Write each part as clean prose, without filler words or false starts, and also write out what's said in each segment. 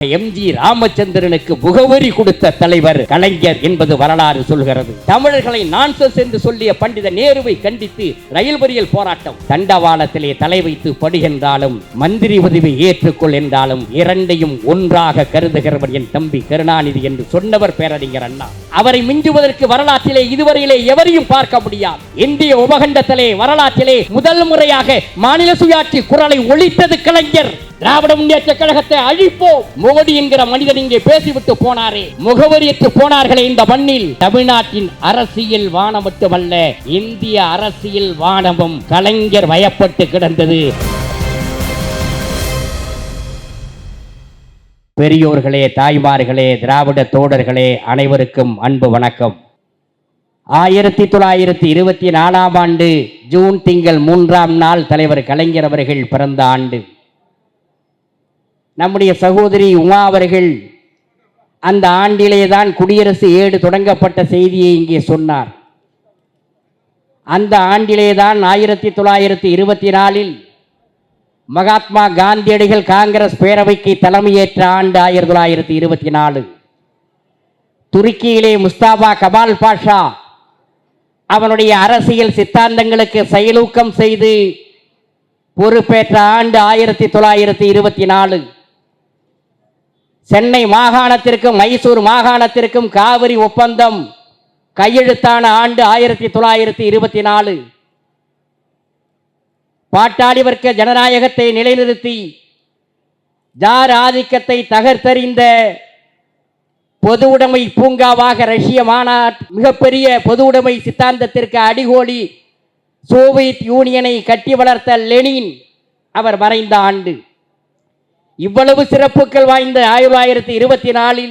MG ராமச்சந்திரனுக்கு முகவரி கொடுத்த தலைவர் கலைஞர் என்பது வரலாறு சொல்கிறது. தமிழர்களை நான்சென்ஸ் என்று சொல்லிய பண்டித நேருவை கண்டித்து ரயில் மறியல் போராட்டம். தண்டவாளத்திலே தலை வைத்து படுகின்றாலும் மந்திரி உதவி ஏற்றுக்கொள் என்றாலும் இரண்டையும் ஒன்றாக கருதுகிறவர் என் தம்பி கருணாநிதி என்று சொன்னவர் பேரறிஞர் அண்ணா. அவரை மிஞ்சுவதற்கு வரலாற்றிலே இதுவரையிலே எவரையும் பார்க்க முடியாது. இந்திய உபகண்டத்திலே வரலாற்றிலே முதல் முறையாக மாநில சுயாட்சி குரலை ஒலித்தது கலைஞர். திராவிட முன்னேற்ற கழகத்தை அழிப்போம் மோடி என்கிற மனிதன் இங்கே பேசிவிட்டு போனாரே, முகவரியற்று போனார்களே இந்த மண்ணில். தமிழ்நாட்டின் அரசியல் வானம் மட்டுமல்ல, இந்திய அரசியல் வானமும் கலைஞர் வயப்பட்டு கிடந்தது. பெரியோர்களே, தாய்மார்களே, திராவிட தோழர்களே, அனைவருக்கும் அன்பு வணக்கம். 1924ஆம் ஆண்டு ஜூன் திங்கள் 3ஆம் நாள் தலைவர் கலைஞர் அவர்கள் பிறந்த ஆண்டு. நம்முடைய சகோதரி உமா அவர்கள் அந்த ஆண்டிலேதான் குடியரசு ஏடு தொடங்கப்பட்ட செய்தியை இங்கே சொன்னார். அந்த ஆண்டிலேதான் 1924இல் மகாத்மா காந்தியடிகள் காங்கிரஸ் பேரவைக்கு தலைமையேற்ற ஆண்டு 1924. துருக்கியிலே முஸ்தாபா கமால் பாஷா அவனுடைய அரசியல் சித்தாந்தங்களுக்கு செயலூக்கம் செய்து பொறுப்பேற்ற ஆண்டு 1924. சென்னை மாகாணத்திற்கும் மைசூர் மாகாணத்திற்கும் காவிரி ஒப்பந்தம் கையெழுத்தான ஆண்டு 1924. பாட்டாளி வர்க்க ஜனநாயகத்தை நிலைநிறுத்தி ஜார் ஆதிக்கத்தை தகர்த்தறிந்த பொது உடைமை பூங்காவாக ரஷ்ய மாநாட்டு மிகப்பெரிய பொது உடைமை சித்தாந்தத்திற்கு அடிகோலி சோவியத் யூனியனை கட்டி வளர்த்த லெனின் அவர் மறைந்த ஆண்டு. இவ்வளவு சிறப்புகள் வாய்ந்த 1924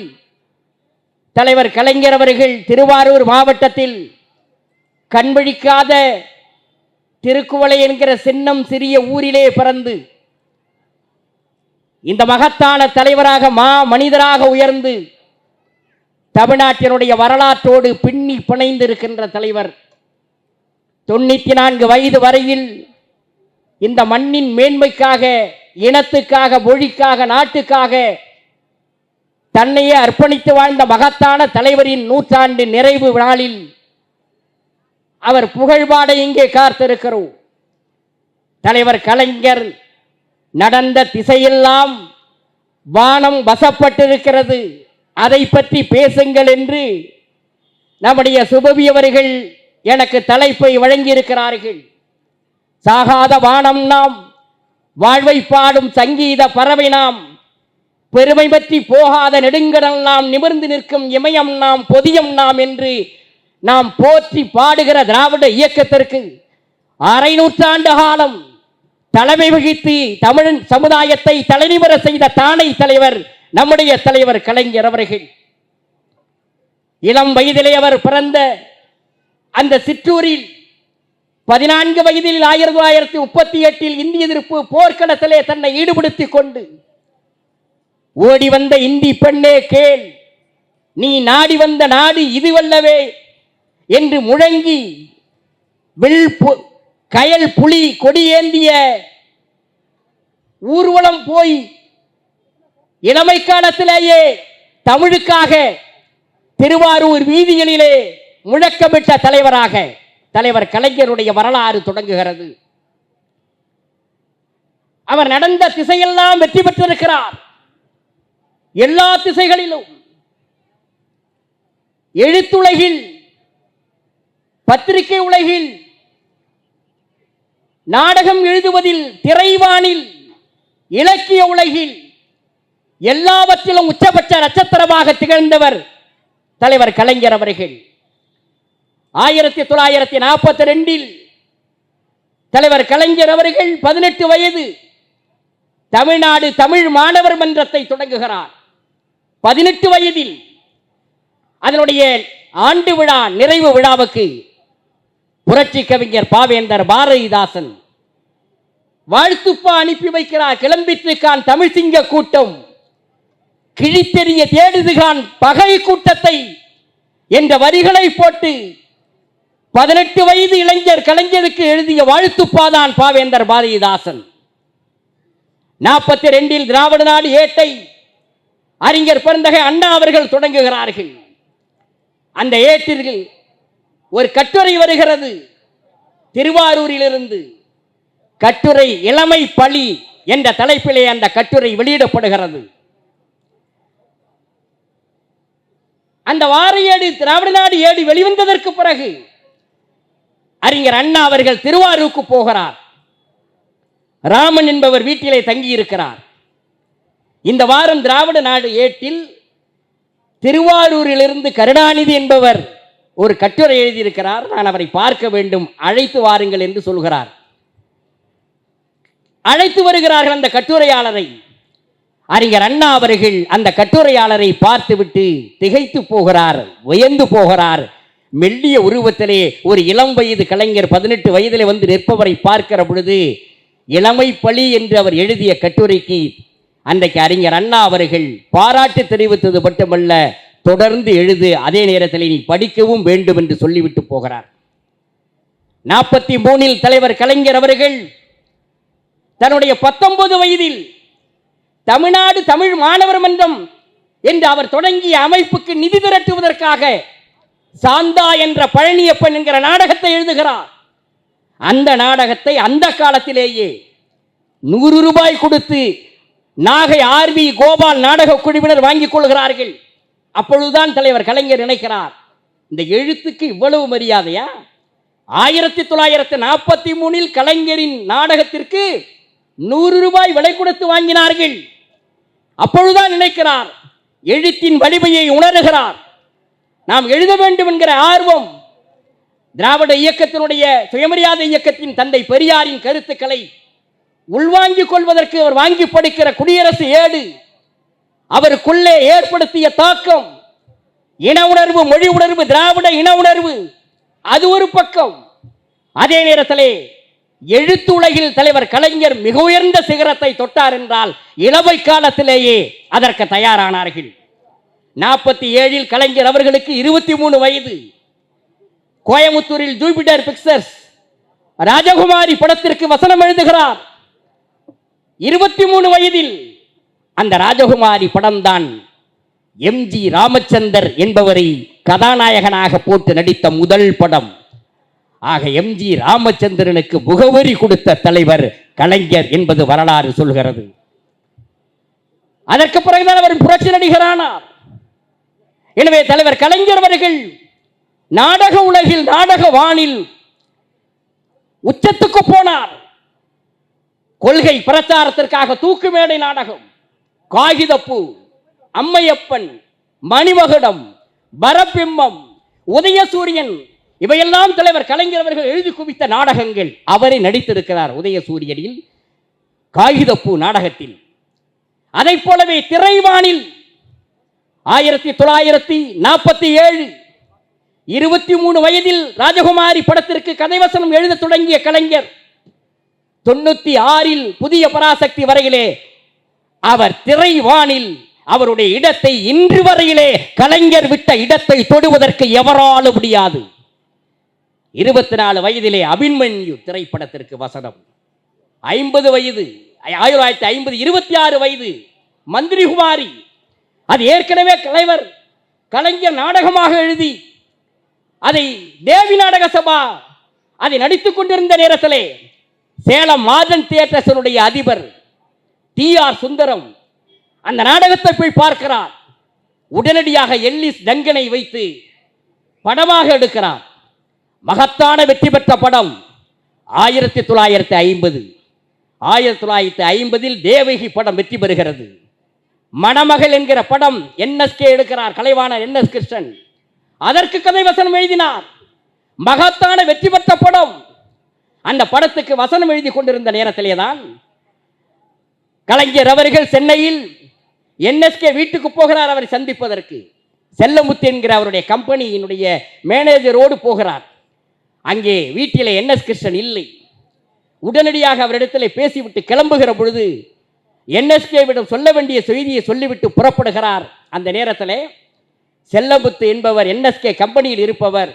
தலைவர் கலைஞர் அவர்கள் திருவாரூர் மாவட்டத்தில் கண்விழிக்காத திருக்குவளை என்கிற சின்னம் சிறிய ஊரிலே பிறந்து இந்த மகத்தான தலைவராக மனிதராக உயர்ந்து தமிழ்நாட்டினுடைய வரலாற்றோடு பின்னி பிணைந்து இருக்கின்ற தலைவர். 94 வயது வரையில் இந்த மண்ணின் மேன்மைக்காக, இனத்துக்காக, மொழிக்காக, நாட்டுக்காக தன்னையே அர்ப்பணித்து வாழ்ந்த மகத்தான தலைவரின் 100ஆண்டு நிறைவு நாளில் அவர் புகழ்பாட இங்கே காத்திருக்கிறோம். தலைவர் கலைஞர் நடந்த திசையெல்லாம் வானம் வசப்பட்டிருக்கிறது, அதை பற்றி பேசுங்கள் என்று நம்முடைய சுபவி அவர்கள் எனக்கு தலைப்பை வழங்கியிருக்கிறார்கள். சாகாத வானம் நாம், வாழ்வை பாடும் சங்கீத பறவை நாம், பெருமை பற்றி போகாத நெடுங்கடல் நாம், நிமிர்ந்து நிற்கும் இமயம் நாம், பொதியம் நாம் என்று நாம் போற்றி பாடுகிற திராவிட இயக்கத்திற்கு 1/2 நூற்றாண்டு காலம் தலைமை வகித்து தமிழ் சமுதாயத்தை தலைநிமிர செய்த தானை தலைவர் நம்முடைய தலைவர் கலைஞர் அவர்கள். இளம் வயதிலே அவர் பிறந்த அந்த சிற்றூரில் 14 வயதில் 1938 இந்திய எதிர்ப்பு போர்க்களத்திலே தன்னை ஈடுபடுத்திக் கொண்டு ஓடி வந்த இந்தி பெண்ணே கேள், நீ நாடி வந்த நாடு இதுவல்லவே என்று முழங்கி கயல் புலி கொடியேந்திய ஊர்வலம் போய் இளமை காலத்திலேயே தமிழுக்காக திருவாரூர் வீதிகளிலே முழக்கமிட்ட தலைவராக தலைவர் கலைஞருடைய வரலாறு தொடங்குகிறது. அவர் நடந்த திசையெல்லாம் வெற்றி பெற்றிருக்கிறார். எல்லா திசைகளிலும், எழுத்துலகில், பத்திரிகை உலகில், நாடகம் எழுதுவதில், திரைவானில், இலக்கிய உலகில் எல்லாவற்றிலும் உச்சபட்ச நட்சத்திரமாக திகழ்ந்தவர் தலைவர் கலைஞர் அவர்கள். 1942 தலைவர் கலைஞர் அவர்கள் 18 வயது தமிழ்நாடு தமிழ் மாணவர் மன்றத்தை தொடங்குகிறார். 18 வயதில் அதனுடைய ஆண்டு விழா நிறைவு விழாவுக்கு புரட்சி கவிஞர் பாவேந்தர் பாரதிதாசன் வாழ்த்துப்பா அனுப்பி வைக்கிறார். கிளம்பிற்றுக்கான் தமிழ் சிங்க கூட்டம், கிழித்தெறிய தேடுதுகான் பகை கூட்டத்தை என்ற வரிகளை போட்டு 18 வயது இளைஞர் கலைஞருக்கு எழுதிய வாழ்த்துப்பாதான் பாவேந்தர் பாரதிதாசன். 42 திராவிட நாடு ஏட்டை அறிஞர் பெருந்தகை அண்ணா அவர்கள் தொடங்குகிறார்கள். அந்த ஏட்டில் ஒரு கட்டுரை வருகிறது திருவாரூரிலிருந்து. கட்டுரை இளமை பழி என்ற தலைப்பிலே அந்த கட்டுரை வெளியிடப்படுகிறது. அந்த வார ஏடு திராவிட நாடு ஏடு வெளிவந்ததற்கு பிறகு அறிஞர் அண்ணா அவர்கள் திருவாரூருக்கு போகிறார். ராமன் என்பவர் வீட்டிலே தங்கியிருக்கிறார். இந்த வாரம் திராவிட நாடு ஏட்டில் திருவாரூரிலிருந்து கருணாநிதி என்பவர் ஒரு கட்டுரை எழுதியிருக்கிறார். நான் அவரை பார்க்க வேண்டும், அழைத்து வாருங்கள் என்று சொல்கிறார். அழைத்து வருகிறார்கள் அந்த கட்டுரையாளரை. அறிஞர் அண்ணா அவர்கள் அந்த கட்டுரையாளரை பார்த்துவிட்டு திகைத்து போகிறார், வியந்து போகிறார். மெல்லிய உருவத்திலே ஒரு இளம் வயது கலைஞர் 18 வயதிலே வந்து நிற்பவரை பார்க்கிற பொழுது இளமை பழி என்று அவர் எழுதிய கட்டுரைக்கு அன்றைக்கு அறிஞர் அண்ணா அவர்கள் பாராட்டு தெரிவித்தது மட்டுமல்ல, தொடர்ந்து எழுது, அதே நேரத்தில் நீ படிக்கவும் வேண்டும் என்று சொல்லிவிட்டு போகிறார். 43 தலைவர் கலைஞர் அவர்கள் தன்னுடைய 19 வயதில் தமிழ்நாடு தமிழ் மாணவர் மன்றம் என்று அவர் தொடங்கிய அமைப்புக்கு நிதி திரட்டுவதற்காக சாந்தா என்ற பழனியப்பன் என்கிற நாடகத்தை எழுதுகிறார். அந்த நாடகத்தை அந்த காலத்திலேயே 100 ரூபாய் கொடுத்து நாகை ஆர்வி கோபால் நாடக குழுவினர் வாங்கிக் கொள்கிறார்கள். அப்பொழுதுதான் தலைவர் கலைஞர் நினைக்கிறார், இந்த எழுத்துக்கு இவ்வளவு மரியாதையா? 1943 கலைஞரின் நாடகத்திற்கு 100 ரூபாய் விலை கொடுத்து வாங்கினார்கள். அப்பொழுதுதான் நினைக்கிறார், எழுத்தின் வலிமையை உணர்கிறார். நாம் எழுத வேண்டும் என்கிற ஆர்வம் திராவிட இயக்கத்தினுடைய சுயமரியாதை இயக்கத்தின் தந்தை பெரியாரின் கருத்துக்களை உள்வாங்கிக் கொள்வதற்கு அவர் வாங்கி படிக்கிற குடியரசு ஏடு அவருக்குள்ளே ஏற்படுத்திய தாக்கம், இன உணர்வு, மொழி உணர்வு, திராவிட இன உணர்வு, அது ஒரு பக்கம். அதே நேரத்திலே எழுத்து உலகில் தலைவர் கலைஞர் மிக உயர்ந்த சிகரத்தை தொட்டார் என்றால் இளமை காலத்திலேயே அதற்கு தயாரானார்கள். 47 கலைஞர் அவர்களுக்கு 23 வயது. கோயமுத்தூரில் ஜூபிட்டர் பிக்சர்ஸ் ராஜகுமாரி படத்திற்கு வசனம் எழுதுகிறார். 23 வயதில் அந்த ராஜகுமாரி படம்தான் எம்ஜி ராமச்சந்தர் என்பவரை கதாநாயகனாக போட்டு நடித்த முதல் படம். ஆக எம்ஜி ராமச்சந்திரனுக்கு முகவரி கொடுத்த தலைவர் கலைஞர் என்பது வரலாறு சொல்கிறது. அதற்கு பிறகுதான் அவர் புரட்சி நடிகரானார். எனவே தலைவர் கலைஞர் அவர்கள் நாடக உலகில், நாடக வானில் உச்சத்துக்கு போனார். கொள்கை பிரச்சாரத்திற்காக தூக்கு மேடை நாடகம், காகிதப்பூ, அம்மையப்பன், மணிமகுடம், பரபிம்பம், உதயசூரியன், இவையெல்லாம் தலைவர் கலைஞர் அவர்கள் எழுதி குவித்த நாடகங்கள். அவரை நடித்திருக்கிறார் உதயசூரியனில், காகிதப்பூ நாடகத்தில். அதை போலவே திரைவானில் 1947 23 வயதில் ராஜகுமாரி படத்திற்கு கதைவசனம் எழுத தொடங்கிய கலைஞர் 96 புதிய பராசக்தி வரையிலே அவர் திரைவானில் அவருடைய இடத்தை இன்று வரையிலே கலைஞர் விட்ட இடத்தை தொடுவதற்கு எவராலும் முடியாது. 24 வயதிலே அபிமன்யு திரைப்படத்திற்கு வசனம். 50 வயது 1950 26 வயது மந்திரி குமாரி, அது ஏற்கனவே தலைவர் கலைஞர் நாடகமாக எழுதி அதை தேவி நாடக சபா அதை நடித்துக் கொண்டிருந்த நேரத்திலே சேலம் மாதன் தியேட்டர்ஸனுடைய அதிபர் TR சுந்தரம் அந்த நாடகத்தை போய் பார்க்கிறார். உடனடியாக எல்லிஸ் டங்கனை வைத்து படமாக எடுக்கிறார். மகத்தான வெற்றி பெற்ற படம் 1950. 1950 தேவகி படம் வெற்றி பெறுகிறது. மணமகள் என்கிற படம் NSK எடுக்கிறார், கலைவாணர் NS கிருஷ்ணன். அதற்கு கதை வசனம் எழுதினார். மகத்தான வெற்றி பெற்ற படம். அந்த படத்துக்கு வசனம் எழுதி கொண்டிருந்த நேரத்திலே தான் கலைஞர் அவர்கள் சென்னையில் NSK வீட்டுக்கு போகிறார் அவரை சந்திப்பதற்கு. செல்லமுத்து என்கிற அவருடைய கம்பெனியினுடைய மேனேஜரோடு போகிறார். அங்கே வீட்டிலே NS கிருஷ்ணன் இல்லை. உடனடியாக அவரிடத்தில் பேசிவிட்டு கிளம்புகிற பொழுது NSKவிடம் சொல்ல வேண்டிய செய்தியை சொல்லிவிட்டு புறப்படுகிறார். அந்த நேரத்தில் செல்லமுத்து என்பவர் NSK கம்பெனியில் இருப்பவர்.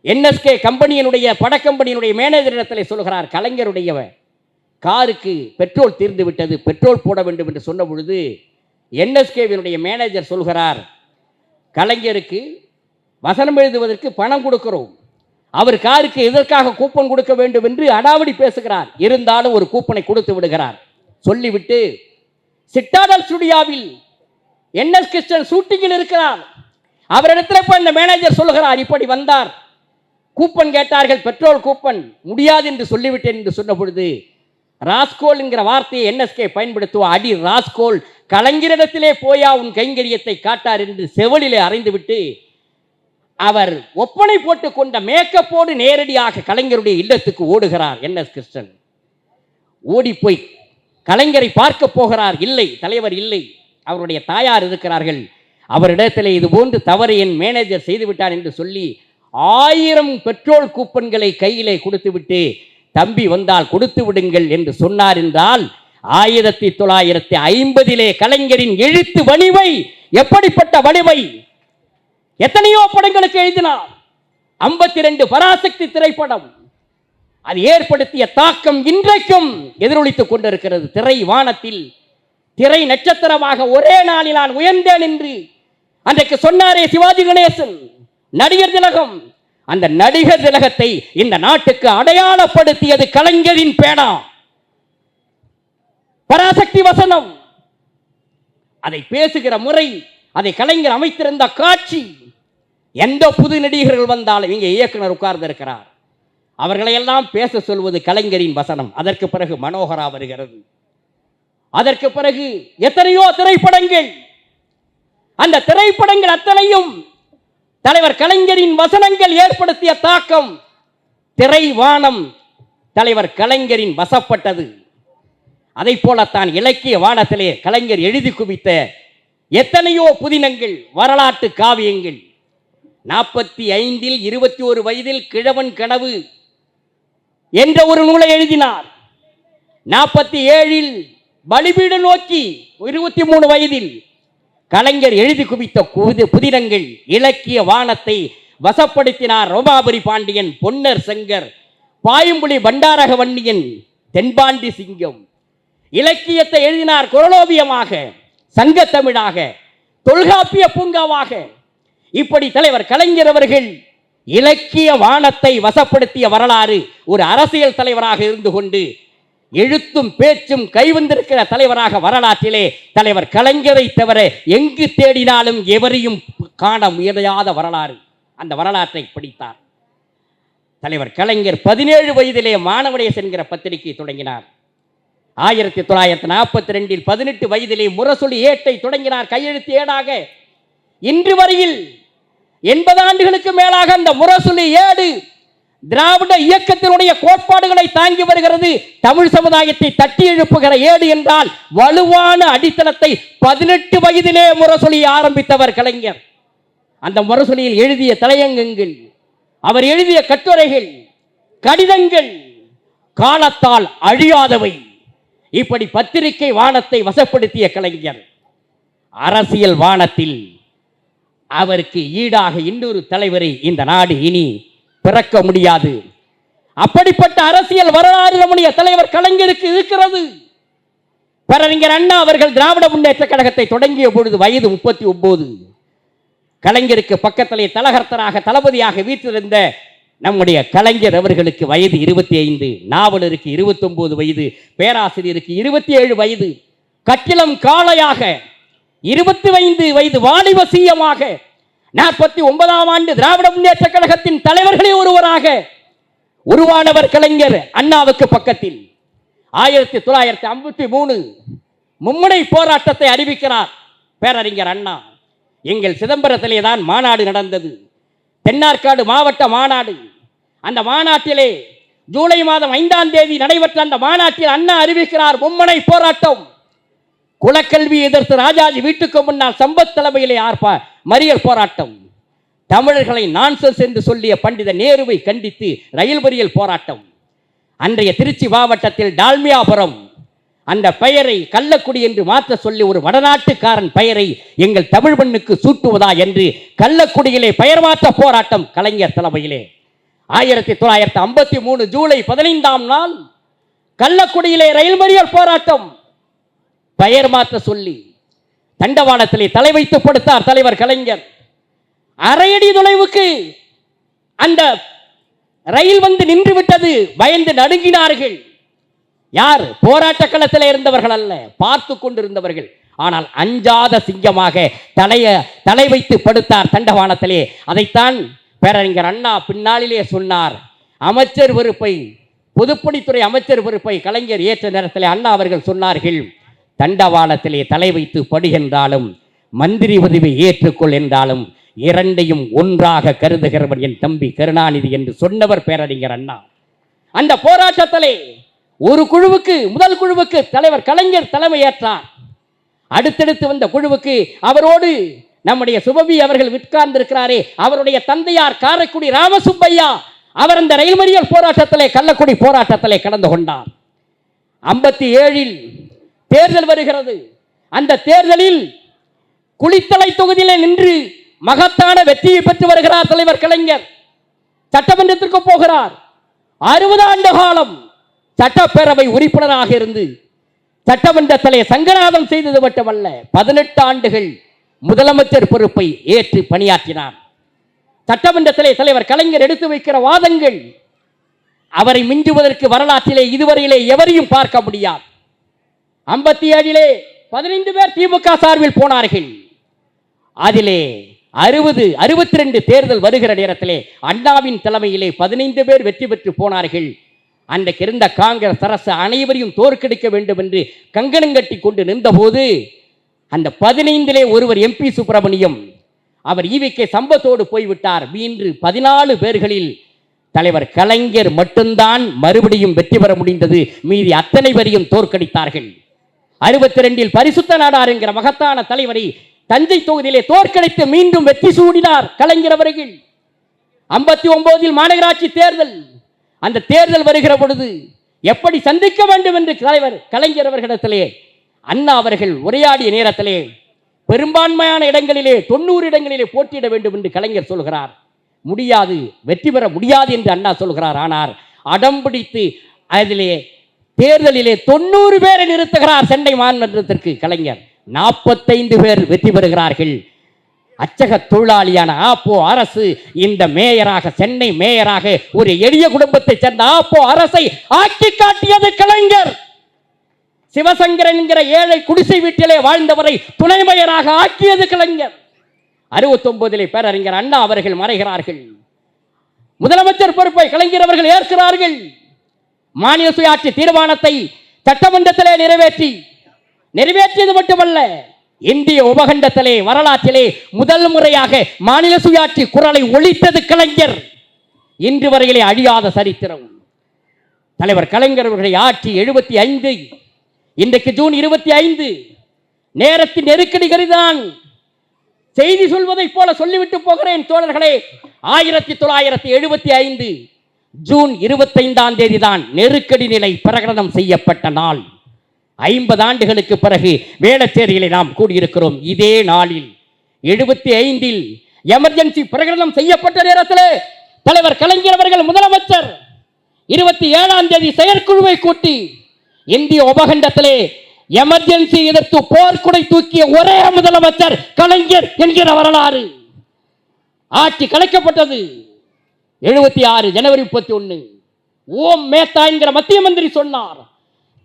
NSK கம்பெனியினுடைய படக்கம்பெனியினுடைய மேனேஜரிடத்தில் சொல்கிறார், கலைஞருடைய காருக்கு பெட்ரோல் தீர்ந்து விட்டது, பெட்ரோல் போட வேண்டும் என்று சொன்ன பொழுது என்எஸ்கேவினுடைய மேனேஜர் சொல்கிறார், கலைஞருக்கு வசனம் எழுதுவதற்கு பணம் கொடுக்கிறோம், அவர் காருக்கு எதற்காக கூப்பன் கொடுக்க வேண்டும் என்று அடாவடி பேசுகிறார். இருந்தாலும் ஒரு கூப்பனை கொடுத்து விடுகிறார். சொல்லிவிட்டு சிட்டாடல் ஸ்டுடியோவில் என்எஸ் கிருஷ்ணன் ஷூட்டிங்கில் இருக்கிறார். அவரிடத்தில் போய் இந்த மேனேஜர் சொல்கிறார், இப்படி வந்தார், கூப்பன் கேட்டார்கள், பெட்ரோல் கூப்பன், முடியாது என்று சொல்லிவிட்டேன் என்று சொன்ன பொழுது ராஸ்கோல் என்கிற வார்த்தையை என்எஸ்கே பயன்படுத்துவா, அடி ராஸ்கோல், கலைஞரிடத்திலே போயா உன் கைங்கரியத்தை காட்டார் என்று செவலிலே அறைந்துவிட்டு அவர் ஒப்பனை போட்டுக் கொண்ட மேக்கப்போடு நேரடியாக கலைஞருடைய இல்லத்துக்கு ஓடுகிறார். என்எஸ் கிருஷ்ணன் ஓடி போய் கலைஞரை பார்க்க போகிறார். இல்லை, தலைவர் இல்லை, அவருடைய தாயார் இருக்கிறார்கள். அவரிடத்திலே இது போன்று தவறு என் மேனேஜர் செய்துவிட்டார் என்று சொல்லி 1000 பெட்ரோல் கூப்பன்களை கையிலே கொடுத்துவிட்டு, தம்பி வந்தால் கொடுத்து விடுங்கள் என்று சொன்னார். என்றால் 1950 கலைஞரின் எழுத்து வலிமை எப்படிப்பட்ட வலிமை! எத்தனையோ படங்களுக்கு எழுதினார். 52 பராசக்தி திரைப்படம், அது ஏற்படுத்திய தாக்கம் இன்றைக்கும் எதிரொலித்துக் கொண்டிருக்கிறது. திரை வானத்தில் திரை நட்சத்திரமாக ஒரே நாளில் நான் உயர்ந்தேன் என்று அன்றைக்கு சொன்னாரே சிவாஜி கணேசன், நடிகர் திலகம். அந்த நடிகர் திலகத்தை இந்த நாட்டுக்கு அடையாளப்படுத்தியது கலைஞரின் பேனா, பராசக்தி வசனம். அதை பேசுகிற முறை, அதை கலைஞர் அமைத்திருந்த காட்சி. எந்த புது நடிகர்கள் வந்தாலும் இங்கே இயக்குனர் உட்கார்ந்து இருக்கிறார், அவர்களையெல்லாம் பேச சொல்வது கலைஞரின் வசனம். அதற்கு பிறகு மனோகரா வருகிறது, அதற்கு பிறகு எத்தனையோ திரைப்படங்கள். அந்த திரைப்படங்கள் அத்தனையும் தலைவர் கலைஞரின் வசனங்கள் ஏற்படுத்திய தாக்கம். திரை வானம் தலைவர் கலைஞரின் வசப்பட்டது. அதை போலத்தான் இலக்கிய வானத்திலே கலைஞர் எழுதி குவித்த எத்தனையோ புதினங்கள், வரலாற்று காவியங்கள். 45 21 வயதில் கிழவன் கனவு என்ற ஒரு நூலை எழுதினார். 47 பலிபீடு நோக்கி 23 வயதில் கலைஞர் எழுதி குவித்த புதினங்கள் இலக்கிய வானத்தை வசப்படுத்தினார். ரோமாபுரி பாண்டியன், பொன்னர் செங்கர், பாயும்புலி பண்டாரக வன்னியன், தென்பாண்டி சிங்கம். இலக்கியத்தை எழுதினார் குரலோவியமாக, சங்கத்தமிழாக, தொல்காப்பிய பூங்காவாக. இப்படி தலைவர் கலைஞர் அவர்கள் இலக்கிய வானத்தை வசப்படுத்திய வரலாறு. ஒரு அரசியல் தலைவராக இருந்து கொண்டு எழுத்தும் பேச்சும் கைவந்திருக்கிற தலைவராக வரலாற்றிலே தலைவர் கலைஞரை தவிர எங்கு தேடினாலும் எவரையும் காண முடியாத வரலாறு. அந்த வரலாற்றை படித்தார் தலைவர் கலைஞர். 17 வயதிலே மாணவனேஸ் என்கிற பத்திரிகை தொடங்கினார். 1942 18 வயதிலே முரசொலி ஏட்டை தொடங்கினார், கையெழுத்து ஏடாக. இன்று வரையில் 80 ஆண்டுகளுக்கு மேலாக அந்த முரசொலி ஏடு திராவிட இயக்கத்தினுடைய கோட்பாடுகளை தாங்கி வருகிறது. தமிழ் சமுதாயத்தை தட்டி எழுப்புகிற ஏடு என்றால் வலுவான அடித்தளத்தை 18 வயதிலே முரசொலி ஆரம்பித்தவர் கலைஞர். அந்த முரசொலியில் எழுதிய தலையங்கங்கள், அவர் எழுதிய கட்டுரைகள், கடிதங்கள் காலத்தால் அழியாதவை. இப்படி பத்திரிகை வானத்தை வசப்படுத்திய கலைஞர் அரசியல் வானத்தில் அவருக்கு ஈடாக இன்னொரு தலைவரை இந்த நாடு இனி பிறக்க முடியாது. அப்படிப்பட்ட அரசியல் வரலாறு நம்முடைய தலைவர் கலைஞருக்கு இருக்கிறது. பேரறிஞர் அண்ணா அவர்கள் திராவிட முன்னேற்ற கழகத்தை தொடங்கிய பொழுது வயது 39. கலைஞருக்கு பக்கத்திலே தலகர்த்தராக தளபதியாக வீற்றிருந்த நம்முடைய கலைஞர் அவர்களுக்கு வயது 25, நாவலருக்கு 29 வயது, பேராசிரியருக்கு 27 வயது, கட்டிலம் காளையாக 25 வயது வாலிபசியமாக 49ஆம் ஆண்டு திராவிட முன்னேற்ற கழகத்தின் தலைவர்களே ஒருவராக உருவானவர் கலைஞர். அண்ணாவுக்கு பக்கத்தில் 1953 மும்முனை போராட்டத்தை அறிவிக்கிறார் பேரறிஞர் அண்ணா. எங்கள் சிதம்பரத்திலே தான் மாநாடு நடந்தது, தென்னார்காடு மாவட்ட மாநாடு. அந்த மாநாட்டிலே ஜூலை மாதம் 5ஆம் தேதி நடைபெற்ற அந்த மாநாட்டில் அண்ணா அறிவிக்கிறார் மும்முனை போராட்டம். குலக்கல்வி எதிர்த்து ராஜாஜி வீட்டுக்கு முன்னால் சம்பத் தலைமையிலே மறியல் போராட்டம். தமிழர்களை நான்சென்ஸ் என்று சொல்லிய பண்டித நேருவை கண்டித்து ரயில் மறியல் போராட்டம். அன்றைய திருச்சி மாவட்டத்தில் டால்மியாபுரம் அந்த பெயரை கள்ளக்குடி என்று மாற்ற சொல்லி ஒரு வடநாட்டுக்காரன் பெயரை எங்கள் தமிழ் மண்ணுக்கு சூட்டுவதா என்று கள்ளக்குடியிலே பெயர் மாற்ற போராட்டம் கலைஞர் தலைமையிலே. 1953 ஜூலை 15ஆம் நாள் கள்ளக்குடியிலே ரயில் மறியல் போராட்டம். பெயர் மாற்ற சொல்லி தண்டவாளத்திலே தலை வைத்து படுத்தார் தலைவர் கலைஞர். அரையடி தொலைவுக்கு அந்த ரயில் வந்து நின்று விட்டது. பயந்து நடுங்கினார்கள். யார்? போராட்ட களத்தில் இருந்தவர்கள் அல்ல, பார்த்து கொண்டிருந்தவர்கள். ஆனால் அஞ்சாத சிங்கமாக தலை வைத்து படுத்தார் தண்டவாளத்திலே. அதைத்தான் பேரறிஞர் அண்ணா பின்னாளிலே சொன்னார். அமைச்சர் பொறுப்பை, பொதுப்பணித்துறை அமைச்சர் பொறுப்பை கலைஞர் ஏற்ற நேரத்தில் அண்ணா அவர்கள் சொன்னார்கள், தண்டவாளத்திலே தலை வைத்து படுகின்றாலும் மந்திரி உதவி ஏற்றுக்கொள் என்றாலும் இரண்டையும் ஒன்றாக கருதுகிறவர் என் தம்பி கருணாநிதி என்று சொன்னவர் பேரறிஞர் அண்ணா. அந்த போராட்டத்திலே ஒரு குழுவுக்கு, முதல் குழுவுக்கு தலைவர் கலைஞர் தலைமை ஏற்றார். அடுத்தடுத்து வந்த குழுவுக்கு அவரோடு நம்முடைய சுபவி அவர்கள் உட்கார்ந்திருக்கிறாரே, அவருடைய தந்தையார் காரைக்குடி ராமசுப்பையா, அவர் அந்த ரயில் மறியல் போராட்டத்திலே, கள்ளக்குடி போராட்டத்திலே கலந்து கொண்டார். 57 தேர்தல் வருகிறது. அந்த தேர்தலில் குளித்தலை தொகுதியிலே நின்று மகத்தான வெற்றியை பெற்று வருகிறார் தலைவர் கலைஞர். சட்டமன்றத்திற்கு போகிறார். 60 ஆண்டு காலம் சட்டப்பேரவை உறுப்பினராக இருந்து சட்டமன்றத்திலே சங்கநாதம் செய்தது மட்டுமல்ல, 18 ஆண்டுகள் முதலமைச்சர் பொறுப்பை ஏற்று பணியாற்றினார். சட்டமன்றத்திலே தலைவர் கலைஞர் எடுத்து வைக்கிற வாதங்கள் அவரை மிஞ்சுவதற்கு வரலாற்றிலே இதுவரையிலே எவரையும் பார்க்க முடியாது. 57 15 பேர் திமுக சார்பில் போனார்கள். அதிலே 62 தேர்தல் வருகிற நேரத்திலே அண்ணாவின் தலைமையிலே 15 பேர் வெற்றி பெற்று போனார்கள். அன்றைக்கு இருந்த காங்கிரஸ் அரசு அனைவரையும் தோற்கடிக்க வேண்டும் என்று கங்கணம் கட்டி கொண்டு நின்றபோது அந்த 15 ஒருவர் MP சுப்பிரமணியம், அவர் ஈவிகே சம்பத்தோடு போய்விட்டார். மீன்று 14 பேர்களில் தலைவர் கலைஞர் மட்டும்தான் மறுபடியும் வெற்றி பெற முடிந்தது. மீதி அத்தனை பேரையும் தோற்கடித்தார்கள். 62 பரிசுத்த நாடார் என்கிற மகத்தான தலைவரை தஞ்சை தொகுதியிலே தோற்கடித்து மீண்டும் வெற்றி சூடினார் கலைஞர் அவர்கள். 59 மாநகராட்சி தேர்தல். அந்த தேர்தல் வருகிற பொழுது எப்படி சந்திக்க வேண்டும் என்று தலைவர் கலைஞர் அவர்களிடத்திலே அண்ணா அவர்கள் உரையாடிய நேரத்திலே பெரும்பான்மையான இடங்களிலே 90 இடங்களிலே போட்டியிட வேண்டும் என்று கலைஞர் சொல்கிறார். முடியாது, வெற்றி பெற முடியாது என்று அண்ணா சொல்கிறார். ஆனால் அடம் பிடித்து அதிலே தேர்தலிலே 90 பேரை நிறுத்துகிறார். சென்னை மாநகரத்திற்கு கலைஞர் 45 பேர் வெற்றி பெறுகிறார்கள். அச்சக தொழிலாளியான ஆப்போ அரசு இந்த மேயராக, சென்னை மேயராக ஒரு எளிய குடும்பத்தை சேர்ந்த ஆப்போ அரசை ஆக்கி காட்டியது கலைஞர். சிவசங்கரன் என்கிற ஏழை குடிசை வீட்டிலே வாழ்ந்தவரை துணை மேயராக ஆக்கியது கலைஞர். 69 பேரறிஞர் அண்ணா அவர்கள் மறைகிறார்கள். முதலமைச்சர் பொறுப்பை கலைஞர் அவர்கள் ஏற்கிறார்கள். மாநில சுயாட்சி தீர்மானத்தை சட்டமன்றத்திலே நிறைவேற்றியது மட்டுமல்ல, இந்திய உபகண்டத்திலே வரலாற்றிலே முதல் முறையாக மாநில சுயாட்சி குரலை ஒலித்தது கலைஞர். இன்று வரையிலே அழியாத சரித்திரம். தலைவர் கலைஞர் அவர்களுடைய ஆட்சி 75. இன்றைக்கு ஜூன் 25. நேரத்தின் நெருக்கடி கருதான் செய்தி சொல்வதை போல சொல்லிவிட்டு போகிறேன் தோழர்களே. 1975 ஜூன் 25ஆம் தேதி தான் நெருக்கடி நிலை பிரகடனம் செய்யப்பட்ட நாள். 50 ஆண்டுகளுக்கு பிறகு வேளச்சேரியிலே நாம் கூடியிருக்கிறோம். இதே நாளில் 75 எமர்ஜென்சி பிரகடனம் செய்யப்பட்ட நேரத்தில் தலைவர் கலைஞர் அவர்கள் முதலமைச்சர் 27ஆம் தேதி செயற்குழுவை கூட்டி இந்திய உபகண்டத்திலே எமர்ஜென்சி எதிர்த்து போர்க்குடை தூக்கிய ஒரே முதலமைச்சர் கலைஞர் என்கிற வரலாறு. ஆட்சி கலைக்கப்பட்டது. 76 ஜனவரி 31 ஓம் மேத்தா என்கிற மத்திய மந்திரி சொன்னார்,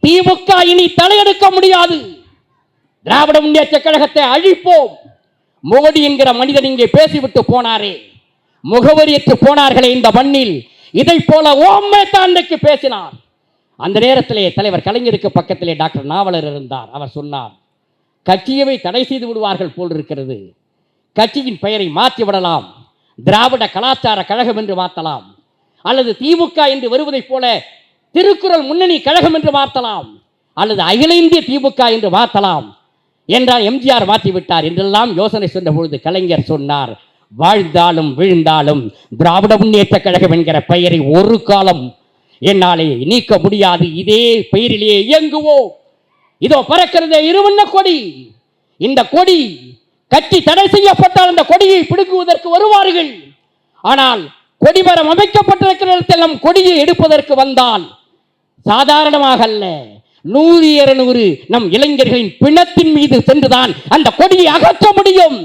திமுக இனி தலையெடுக்க முடியாது, திராவிட முன்னேற்ற கழகத்தை அழிப்போம். மோடி என்கிற மனிதன் இங்கே பேசிவிட்டு போனாரே, முகவரியற்று போனார்களே இந்த மண்ணில், இதை போல ஓம் மேத்தா அன்றைக்கு பேசினார். அந்த நேரத்திலே தலைவர் கலைஞருக்கு பக்கத்திலே டாக்டர் நாவலர் இருந்தார். அவர் சொன்னார், கட்சியவை தடை செய்து விடுவார்கள் போல் இருக்கிறது, கட்சியின் பெயரை மாற்றி விடலாம், திராவிட கலாச்சார கழகம் என்று மாற்றலாம், அல்லது திமுக என்று வருவதைப் போல திருக்குறள் முன்னணி கழகம் என்று மாற்றலாம், அல்லது அகில இந்திய திமுக என்று மாற்றலாம் என்றால் எம்ஜிஆர் மாற்றிவிட்டார் என்றெல்லாம் யோசனை சொன்ன பொழுது கலைஞர் சொன்னார், வாழ்ந்தாலும் விழுந்தாலும் திராவிட முன்னேற்ற கழகம் என்கிற பெயரை ஒரு காலம் என்னாலே நீக்க முடியாது, இதே பெயரிலே இயங்குவோம். இதோ பறக்கிறது இருவண்ண கொடி. இந்த கொடி கட்சி தடை செய்யப்பட்டால் அந்த கொடியை பிடுங்குவதற்கு வருவார்கள். ஆனால் கொடிமரம் அமைக்கப்பட்டிருக்கிற இடத்தில் நம் கொடியை எடுப்பதற்கு வந்தால் சாதாரணமாக அல்ல, 100-200 நம் இளைஞர்களின் பிணத்தின் மீது சென்றுதான் அந்த கொடியை அகற்ற முடியும்.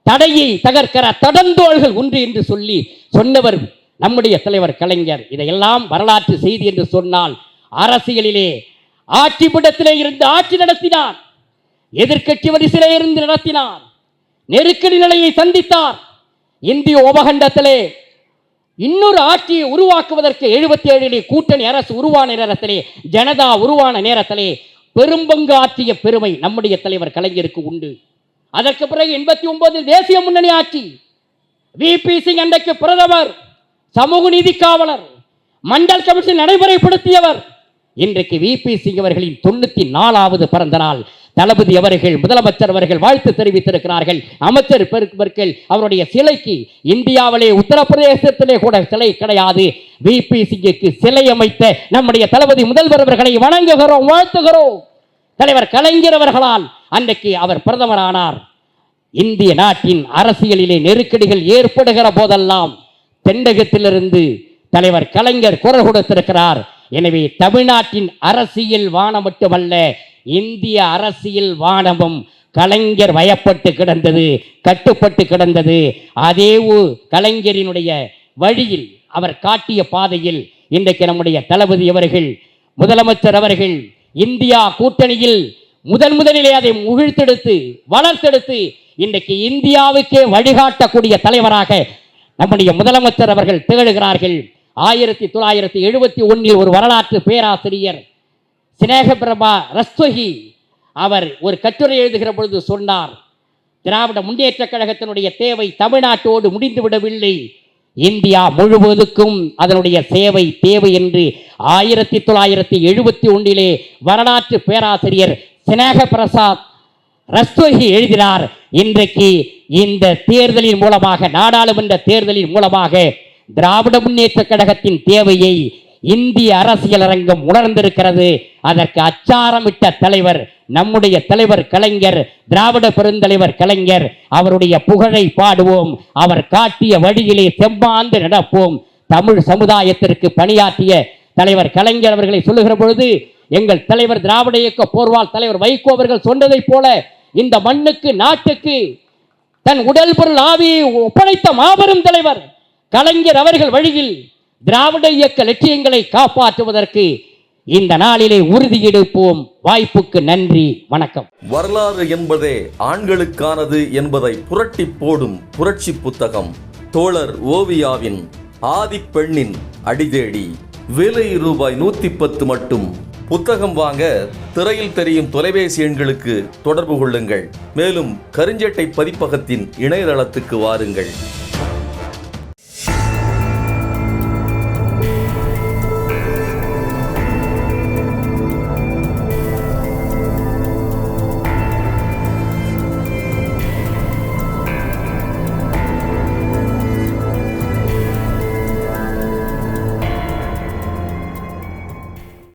தடையை தகர்க்கிற தடந்தோள்கள் ஒன்று என்று சொல்லி சொன்னவர் நம்முடைய தலைவர் கலைஞர். இதையெல்லாம் வரலாற்று செய்தி என்று சொன்னால், அரசியலிலே ஆட்சி பீடத்திலே இருந்து ஆட்சி நடத்தினார், எதிர்க்கட்சி வரிசையிலே இருந்து நடத்தினார், நெருக்கடி நிலையை சந்தித்தார். இந்திய உபகண்டத்திலே இன்னொரு ஆட்சியை உருவாக்குவதற்கு 77 கூட்டணி அரசு உருவான நேரத்திலே, ஜனதா உருவான நேரத்திலே பெரும்பங்கு ஆற்றிய பெருமை நம்முடைய தலைவர் கலைஞருக்கு உண்டு. அதற்கு பிறகு 89 தேசிய முன்னணி ஆட்சி, விபி சிங் அன்றைக்கு பிரதமர், சமூக நீதி காவலர், மண்டல் கமிஷன் நடைமுறைப்படுத்தியவர். இன்றைக்கு விபி சிங் அவர்களின் 94வது பிறந்த நாள். தளபதி அவர்கள், முதலமைச்சர் அவர்கள் வாழ்த்து தெரிவித்திருக்கிறார்கள். அமைச்சர் பெருமக்கள் அவருடைய சிலைக்கு இந்தியாவிலே உத்தரப்பிரதேசத்திலே கூட சிலை கிடையாது. விபி சிங்குக்கு சிலை அமைத்த நம்முடைய தளபதி முதல்வர் அவர்களை வணங்குகிறோம், வாழ்த்துகிறோம். தலைவர் கலைஞர் அவர்களால் அன்றைக்கு அவர் பிரதமரானார். இந்திய நாட்டின் அரசியலிலே நெருக்கடிகள் ஏற்படுகிற போதெல்லாம் தென்னகத்திலிருந்து தலைவர் கலைஞர் குரல் கொடுத்திருக்கிறார். எனவே தமிழ்நாட்டின் அரசியல் வானம் மட்டுமல்ல, இந்திய அரசியல் வானமும் கலைஞர் வயப்பட்டு கிடந்தது, கட்டுப்பட்டு கிடந்தது. அதே கலைஞரினுடைய வழியில், அவர் காட்டிய பாதையில் இன்றைக்கு நம்முடைய தளபதி அவர்கள், முதலமைச்சர் அவர்கள் இந்தியா கூட்டணியில் முதலிலே அதை முகிழ்த்தெடுத்து வளர்த்தெடுத்து இன்றைக்கு இந்தியாவுக்கே வழிகாட்டக்கூடிய தலைவராக நம்முடைய முதலமைச்சர் அவர்கள் திகழ்கிறார்கள். 1971 ஒரு வரலாற்று பேராசிரியர் சினேகபிரபா ரஸ்தோகி அவர் ஒரு கட்டுரை எழுதுகிற பொழுது சொன்னார், திராவிட முன்னேற்ற கழகத்தினுடைய தேவை தமிழ்நாட்டோடு முடிந்துவிடவில்லை, இந்தியா முழுவதுக்கும் அதனுடைய சேவை தேவை என்று 1971 வரலாற்று பேராசிரியர் சினேக பிரசாத் ரஸ்தோகி எழுதினார். இன்றைக்கு இந்த தேர்தலின் மூலமாக, நாடாளுமன்ற தேர்தலின் மூலமாக திராவிட முன்னேற்ற கழகத்தின் தேவையை இந்திய அரசியல் அரங்கம் உணர்ந்திருக்கிறது. அதற்கு அச்சாரமிட்ட தலைவர் நம்முடைய தலைவர் கலைஞர், திராவிட பெருந்தலைவர் கலைஞர். அவருடைய புகழை பாடுவோம், அவர் காட்டிய வழியிலே செம்மாந்து நடப்போம். தமிழ் சமுதாயத்திற்கு பணியாற்றிய தலைவர் கலைஞர் அவர்களை சொல்லுகிற பொழுது, எங்கள் தலைவர் திராவிட இயக்க போர்வால் தலைவர் வைகோ அவர்கள் சொன்னதைப் போல, இந்த மண்ணுக்கு நாட்டுக்கு தன் உடல் பொருள் ஆவியை ஒப்படைத்த மாபெரும் தலைவர் கலைஞர் அவர்கள் வழியில் திராவிட இயக்க லட்சியங்களை காப்பாற்றுவதற்கு இந்த நாளிலே உறுதி எடுப்போம். வாய்ப்புக்கு நன்றி, வணக்கம். வரலாறு என்பதே ஆண்களுக்கானது என்பதை புரட்டி போடும் புரட்சி புத்தகம் தோழர் ஓவியாவின் ஆதிப்பெண்ணின் அடிதேடி. விலை ரூபாய் 110 மட்டும். புத்தகம் வாங்க திரையில் தெரியும் தொலைபேசி எண்களுக்கு தொடர்பு கொள்ளுங்கள். மேலும் கருஞ்சட்டை பதிப்பகத்தின் இணையதளத்துக்கு வாருங்கள்.